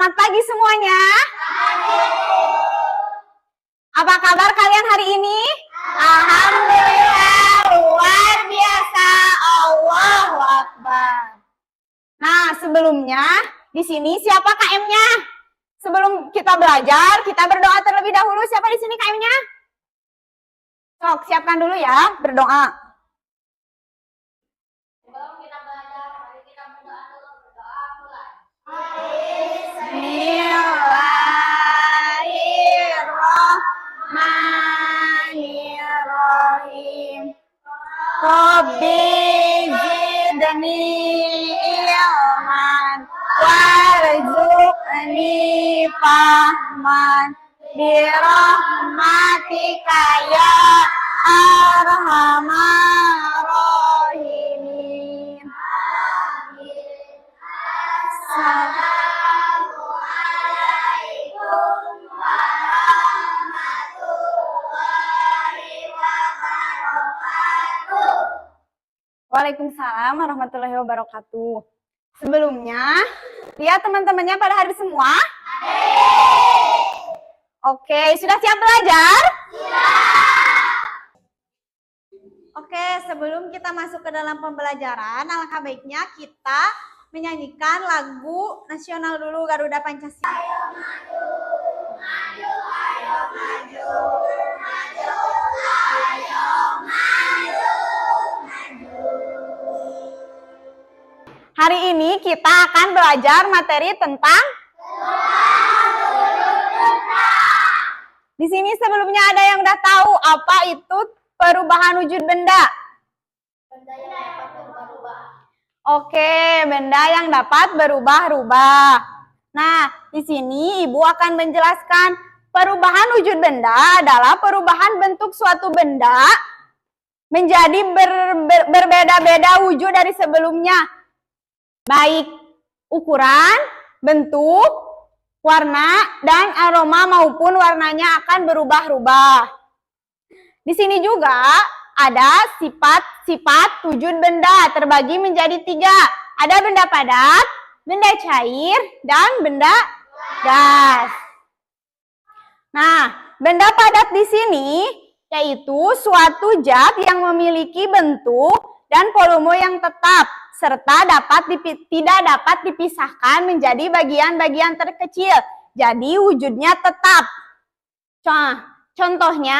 Selamat pagi semuanya. Apa kabar kalian hari ini? Alhamdulillah, luar biasa. Allahu Akbar. Nah, sebelumnya di sini siapa KM-nya? Sebelum kita belajar, kita berdoa terlebih dahulu. Siapa di sini KM-nya? Sok, siapkan dulu ya, berdoa. Sebelum kita belajar, mari kita berdoa dulu. Berdoa mulai. Bismillahirrahmanirrahim. Rabbi zidni ilman warzuqni fahman birahmatika ya arhamar rahimin. Assalamualaikum warahmatullahi wabarakatuh. Waalaikumsalam warahmatullahi wabarakatuh. Sebelumnya, lihat teman-temannya pada hadir semua? Oke, sudah siap belajar? Oke, sebelum kita masuk ke dalam pembelajaran, alangkah baiknya kita menyanyikan lagu nasional dulu, Garuda Pancasila. Ayo maju, maju, ayo maju, maju, ayo maju, maju. Hari ini kita akan belajar materi tentang di sini sebelumnya ada yang udah tahu apa itu perubahan wujud benda? Benda yang dapat berubah-ubah. Oke, benda yang dapat berubah-ubah. Nah, di sini Ibu akan menjelaskan perubahan wujud benda adalah perubahan bentuk suatu benda menjadi berbeda-beda wujud dari sebelumnya. Baik ukuran, bentuk, warna, dan aroma maupun warnanya akan berubah-ubah. Di sini juga ada sifat-sifat wujud benda terbagi menjadi 3. Ada benda padat, benda cair, dan benda gas. Nah, benda padat di sini yaitu suatu zat yang memiliki bentuk dan volume yang tetap serta tidak dapat dipisahkan menjadi bagian-bagian terkecil. Jadi wujudnya tetap. Contohnya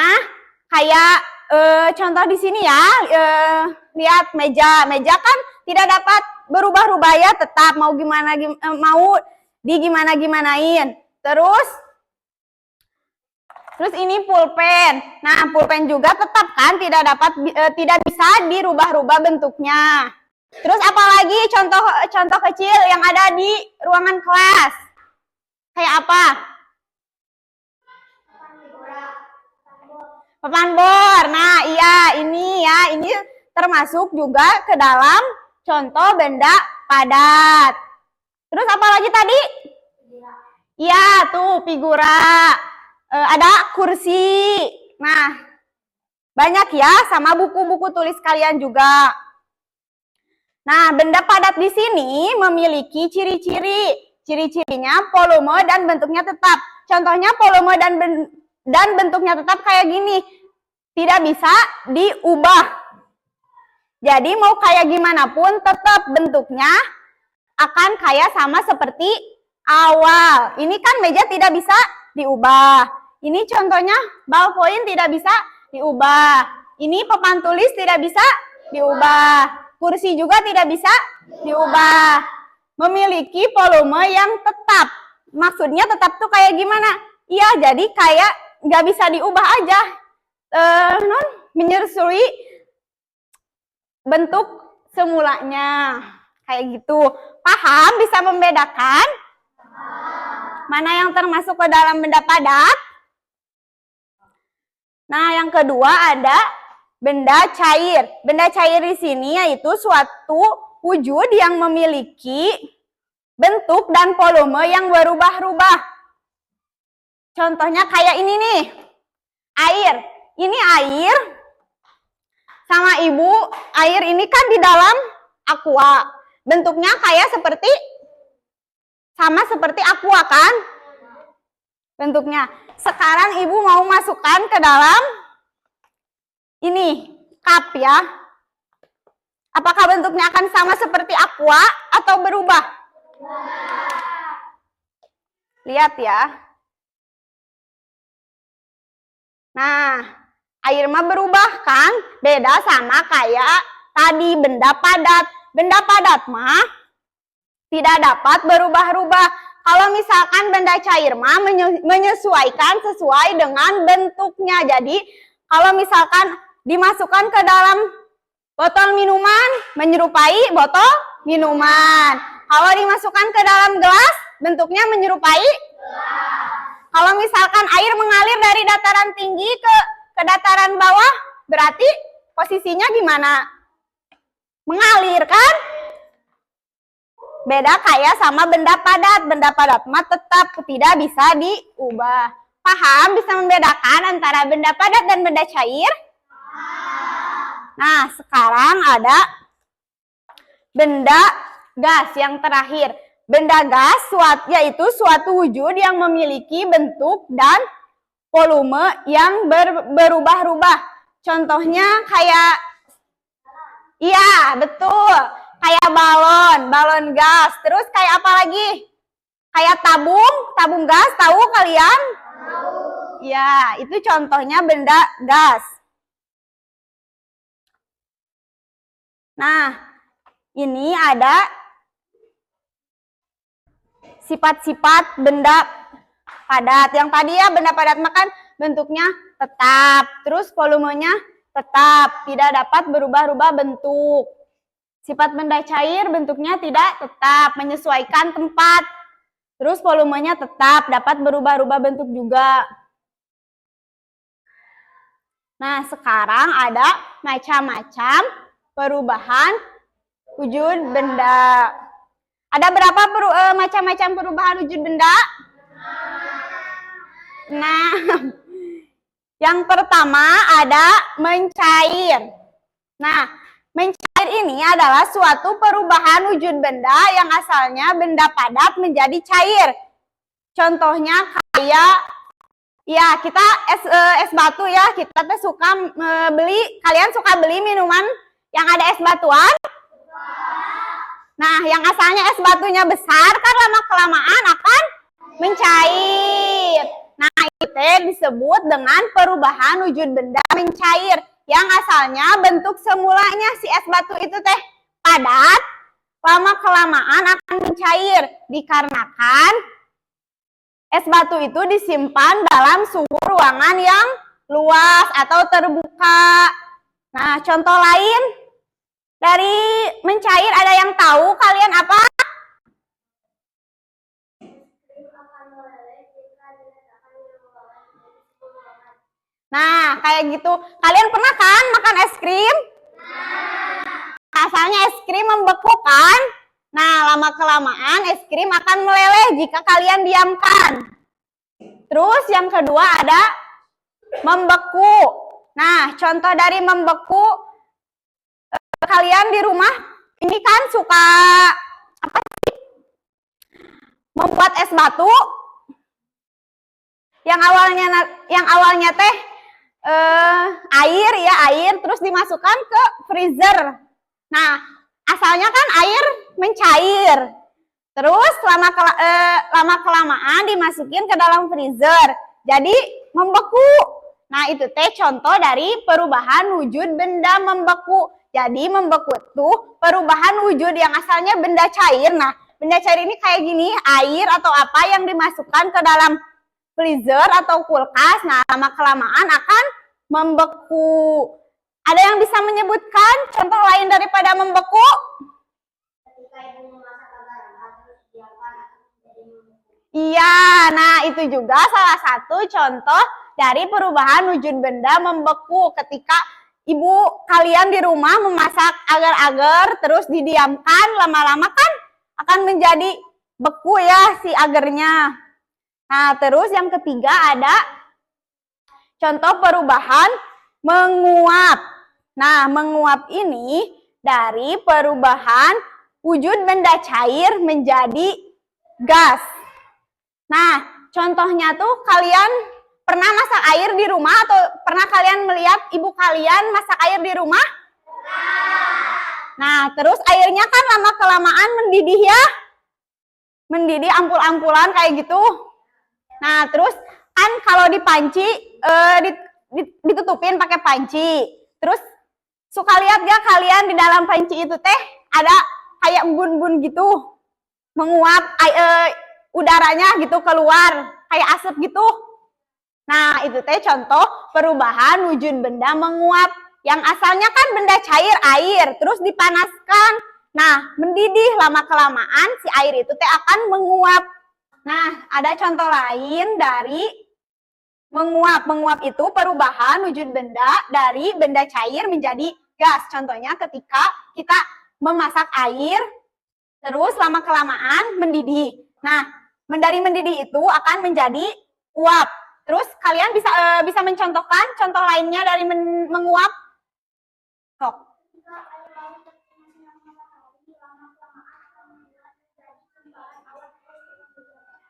kayak contoh di sini ya, lihat meja. Meja kan tidak dapat berubah-ubah ya, tetap mau digimanain. Terus ini pulpen. Nah, pulpen juga tetap kan tidak bisa dirubah-ubah bentuknya. Terus apalagi contoh kecil yang ada di ruangan kelas? Kayak apa? Papan bor. Nah, iya, ini termasuk juga ke dalam contoh benda padat. Terus apa lagi tadi? Iya, tuh figura. Ada kursi. Nah, banyak ya, sama buku-buku tulis kalian juga. Nah, benda padat di sini memiliki ciri-ciri. Ciri-cirinya volume dan bentuknya tetap. Contohnya volume dan bentuknya tetap kayak gini. Tidak bisa diubah. Jadi mau kayak gimana pun tetap bentuknya akan kayak sama seperti awal. Ini kan meja tidak bisa diubah. Ini contohnya ballpoint tidak bisa diubah. Ini papan tulis tidak bisa diubah. Kursi juga tidak bisa diubah. Memiliki volume yang tetap. Maksudnya tetap tuh kayak gimana? Iya, jadi kayak nggak bisa diubah aja. Menyusui bentuk semulanya. Kayak gitu. Paham? Bisa membedakan? Mana yang termasuk ke dalam benda padat? Nah, yang kedua ada benda cair. Benda cair di sini yaitu suatu wujud yang memiliki bentuk dan volume yang berubah-ubah. Contohnya kayak ini nih. Air. Ini air sama Ibu. Air ini kan di dalam aqua. Bentuknya kayak seperti sama seperti aqua kan? Bentuknya. Sekarang Ibu mau masukkan ke dalam ini, cup ya. Apakah bentuknya akan sama seperti aqua atau berubah? Lihat ya. Nah, air mah berubah kan? Beda sama kayak tadi benda padat. Benda padat mah tidak dapat berubah-ubah. Kalau misalkan benda cair mah menyesuaikan sesuai dengan bentuknya. Jadi, kalau misalkan dimasukkan ke dalam botol minuman, menyerupai botol minuman. Kalau dimasukkan ke dalam gelas, bentuknya menyerupai gelas. Kalau misalkan air mengalir dari dataran tinggi ke dataran bawah, berarti posisinya gimana? Mengalir kan? Beda kayak sama benda padat. Benda padat mah tetap tidak bisa diubah. Paham bisa membedakan antara benda padat dan benda cair? Nah, sekarang ada benda gas yang terakhir. Benda gas yaitu suatu wujud yang memiliki bentuk dan volume yang berubah-ubah. Contohnya kayak, iya betul, kayak balon gas. Terus kayak apa lagi? Kayak tabung gas, tahu kalian? Tahu. Ya, itu contohnya benda gas. Nah, ini ada sifat-sifat benda padat. Yang tadi ya benda padat makan bentuknya tetap, terus volumenya tetap, tidak dapat berubah-ubah bentuk. Sifat benda cair bentuknya tidak tetap, menyesuaikan tempat, terus volumenya tetap, dapat berubah-ubah bentuk juga. Nah, sekarang ada macam-macam perubahan wujud benda. Ada berapa macam-macam perubahan wujud benda? Nah, yang pertama ada mencair. Nah, mencair ini adalah suatu perubahan wujud benda yang asalnya benda padat menjadi cair. Contohnya kayak, ya kita es batu ya, kita tuh suka kalian suka beli minuman yang ada es batuan? Nah, yang asalnya es batunya besar kan lama-kelamaan akan mencair. Nah, itu disebut dengan perubahan wujud benda mencair. Yang asalnya bentuk semulanya si es batu itu teh padat, lama-kelamaan akan mencair. Dikarenakan es batu itu disimpan dalam suhu ruangan yang luas atau terbuka. Nah, contoh lain dari mencair ada yang tahu kalian apa? Nah, kayak gitu. Kalian pernah kan makan es krim? Asalnya es krim membeku kan? Nah, lama-kelamaan es krim akan meleleh jika kalian diamkan. Terus yang kedua ada membeku. Nah, contoh dari membeku, kalian di rumah ini kan suka apa sih? Membuat es batu yang awalnya teh air terus dimasukkan ke freezer. Nah, asalnya kan air mencair. Terus lama kelamaan dimasukin ke dalam freezer. Jadi membeku. Nah, itu teh contoh dari perubahan wujud benda membeku. Jadi membeku itu perubahan wujud yang asalnya benda cair. Nah, benda cair ini kayak gini, air atau apa yang dimasukkan ke dalam freezer atau kulkas. Nah, lama-kelamaan akan membeku. Ada yang bisa menyebutkan contoh lain daripada membeku? Iya, nah itu juga salah satu contoh dari perubahan wujud benda membeku ketika ibu kalian di rumah memasak agar-agar terus didiamkan lama-lama kan akan menjadi beku ya si agarnya. Nah, terus yang ketiga ada contoh perubahan menguap. Nah, menguap ini dari perubahan wujud benda cair menjadi gas. Nah, contohnya tuh kalian pernah masak air di rumah atau pernah kalian melihat ibu kalian masak air di rumah? Nah, terus airnya kan lama-kelamaan mendidih ya. Mendidih ampul-ampulan kayak gitu. Nah, terus kan kalau di panci ditutupin pakai panci. Terus suka lihat gak kalian di dalam panci itu teh ada kayak embun-embun gitu menguap udaranya gitu keluar kayak asap gitu. Nah, itu teh contoh perubahan wujud benda menguap. Yang asalnya kan benda cair air terus dipanaskan. Nah, mendidih lama-kelamaan si air itu teh akan menguap. Nah, ada contoh lain dari menguap. Menguap itu perubahan wujud benda dari benda cair menjadi gas. Contohnya ketika kita memasak air, terus lama-kelamaan mendidih. Nah, dari mendidih itu akan menjadi uap. Terus kalian bisa mencontohkan contoh lainnya dari menguap? Sok.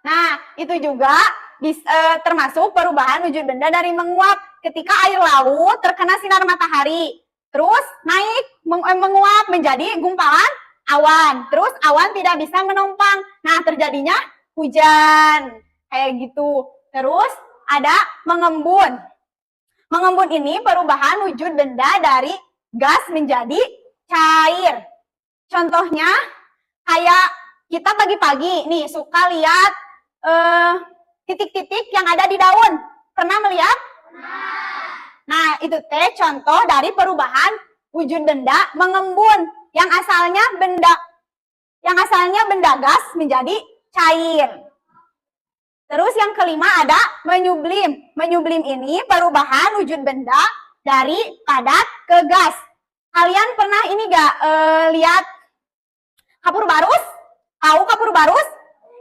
Nah, itu juga termasuk perubahan wujud benda dari menguap. Ketika air laut terkena sinar matahari, terus naik menguap menjadi gumpalan awan. Terus awan tidak bisa menumpang. Nah, terjadinya hujan. Kayak gitu. Terus ada mengembun. Mengembun ini perubahan wujud benda dari gas menjadi cair. Contohnya kayak kita pagi-pagi nih suka lihat titik-titik yang ada di daun. Pernah melihat? Nah, itu teh contoh dari perubahan wujud benda mengembun. Yang asalnya benda gas menjadi cair. Terus yang kelima ada menyublim. Menyublim ini perubahan wujud benda dari padat ke gas. Kalian pernah ini gak lihat kapur barus? Tahu kapur barus?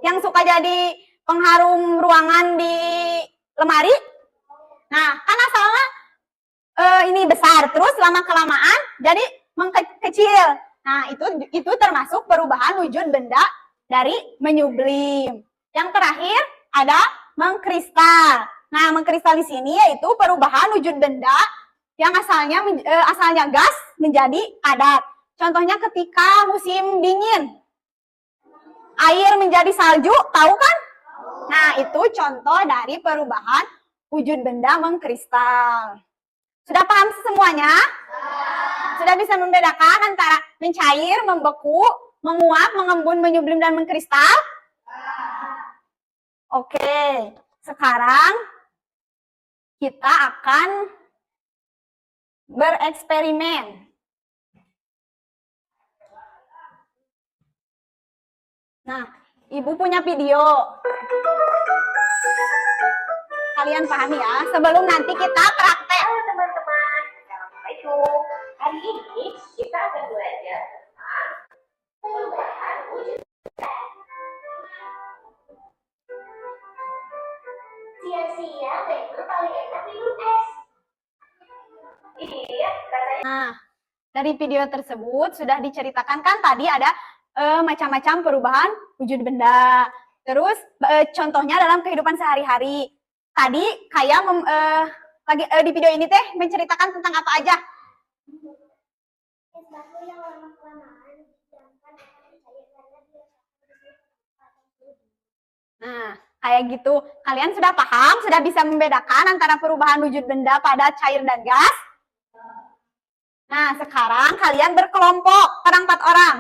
Yang suka jadi pengharum ruangan di lemari. Nah, kan asalnya ini besar, terus lama-kelamaan jadi mengkecil. Nah, itu termasuk perubahan wujud benda dari menyublim. Yang terakhir ada mengkristal. Nah, mengkristal di sini yaitu perubahan wujud benda yang asalnya gas menjadi padat. Contohnya ketika musim dingin, air menjadi salju, tahu kan? Nah, itu contoh dari perubahan wujud benda mengkristal. Sudah paham semuanya? Sudah bisa membedakan antara mencair, membeku, menguap, mengembun, menyublim, dan mengkristal? Oke, sekarang kita akan bereksperimen. Nah, Ibu punya video. Kalian pahami ya, sebelum nanti kita praktek. Halo teman-teman, Assalamualaikum. Hari ini kita akan belajar tentang perubahan wujud benda. Siang-siang memang paling enak minum es. Ini dia rasanya. Nah, dari video tersebut sudah diceritakan kan tadi ada macam-macam perubahan wujud benda. Terus contohnya dalam kehidupan sehari-hari. Tadi kayak lagi di video ini teh menceritakan tentang apa aja? Nah, kayak gitu. Kalian sudah paham? Sudah bisa membedakan antara perubahan wujud benda pada cair dan gas? Nah, sekarang kalian berkelompok, per 4 orang.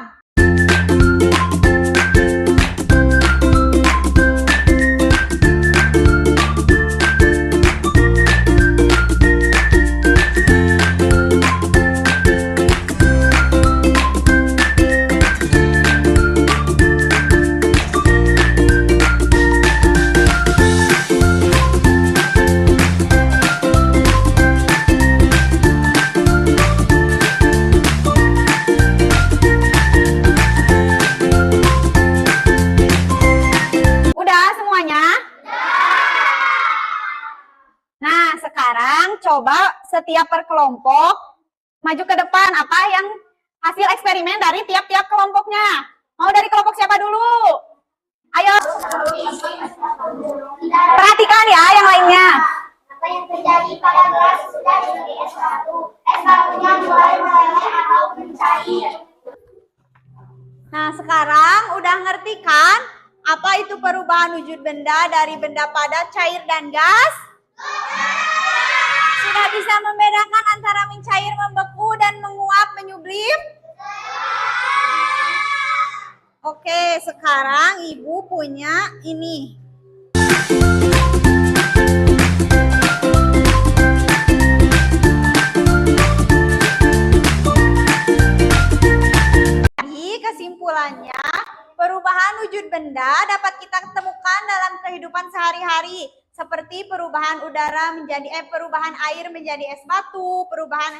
Coba setiap per kelompok maju ke depan. Apa yang hasil eksperimen dari tiap-tiap kelompoknya? Mau dari kelompok siapa dulu? Ayo. Es batunya mulai meleleh atau mencair. Nah, sekarang udah ngerti kan apa itu perubahan wujud benda dari benda padat, cair, dan gas? Sudah bisa membedakan antara mencair, membeku, dan menguap, menyublim? Oke, sekarang Ibu punya ini. Jadi kesimpulannya, perubahan wujud benda dapat kita temukan dalam kehidupan sehari-hari, seperti perubahan udara menjadi perubahan air menjadi es batu, perubahan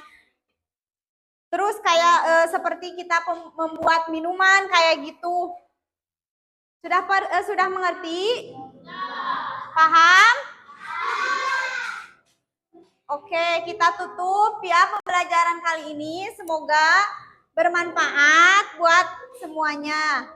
terus kayak seperti kita membuat minuman kayak gitu. Sudah mengerti? Paham? Oke, kita tutup ya pembelajaran kali ini. Semoga bermanfaat buat semuanya.